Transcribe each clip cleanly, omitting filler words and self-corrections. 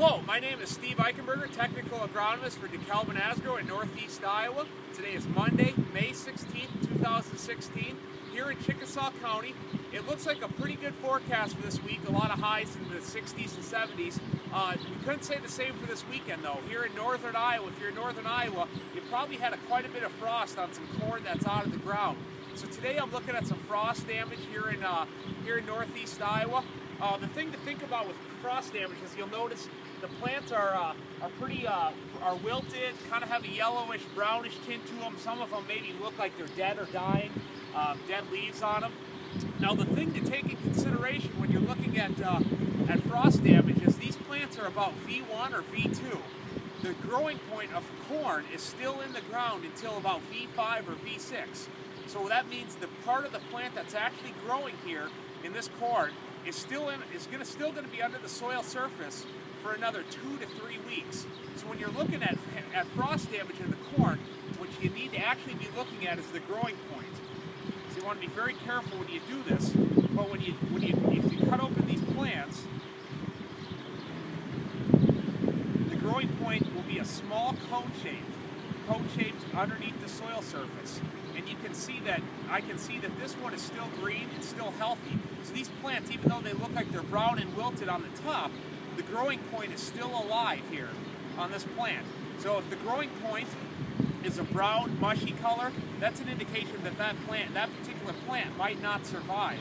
Hello, my name is Steve Eichenberger, Technical Agronomist for DeKalb and Asgrow in Northeast Iowa. Today is Monday, May 16th, 2016, here in Chickasaw County. It looks like a pretty good forecast for this week, a lot of highs in the 60s and 70s. We couldn't say the same for this weekend though. Here in northern Iowa, if you're in northern Iowa, you probably had quite a bit of frost on some corn that's out of the ground. So today I'm looking at some frost damage here in northeast Iowa. The thing to think about with frost damage is you'll notice the plants are wilted, kind of have a yellowish, brownish tint to them. Some of them maybe look like they're dead or dying, dead leaves on them. Now the thing to take in consideration when you're looking at frost damage is these plants are about V1 or V2. The growing point of corn is still in the ground until about V5 or V6. So that means the part of the plant that's actually growing here in this corn is still going to be under the soil surface for another 2 to 3 weeks. So when you're looking at frost damage in the corn, what you need to actually be looking at is the growing point. So you want to be very careful when you do this. But if you cut open these plants, the growing point will be a small cone shaped underneath the soil surface. And you can see that, I can see that this one is still green and still healthy. So these plants, even though they look like they're brown and wilted on the top, the growing point is still alive here on this plant. So if the growing point is a brown, mushy color, that's an indication that that particular plant might not survive.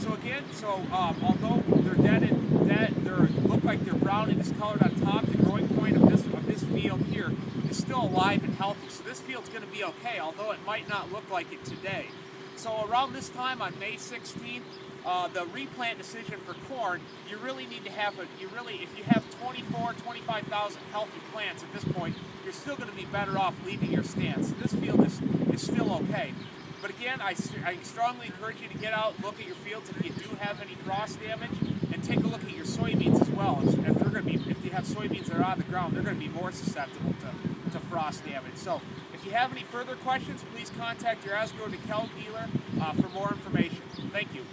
So again, although they're look like they're brown and discolored on top, the growing point of this field here is still alive and healthy. So this field's going to be okay, although it might not look like it today. So around this time on May 16th, the replant decision for corn, you really need to have if you have 25,000 healthy plants at this point, you're still going to be better off leaving your stands. So this field is still okay. But again, I strongly encourage you to get out and look at your fields if you do have any frost damage, and take a look at your soybeans as well. If you have soybeans that are on the ground, they're going to be more susceptible to frost damage. So if you have any further questions, please contact your Asgrow DeKalb dealer for more information. Thank you.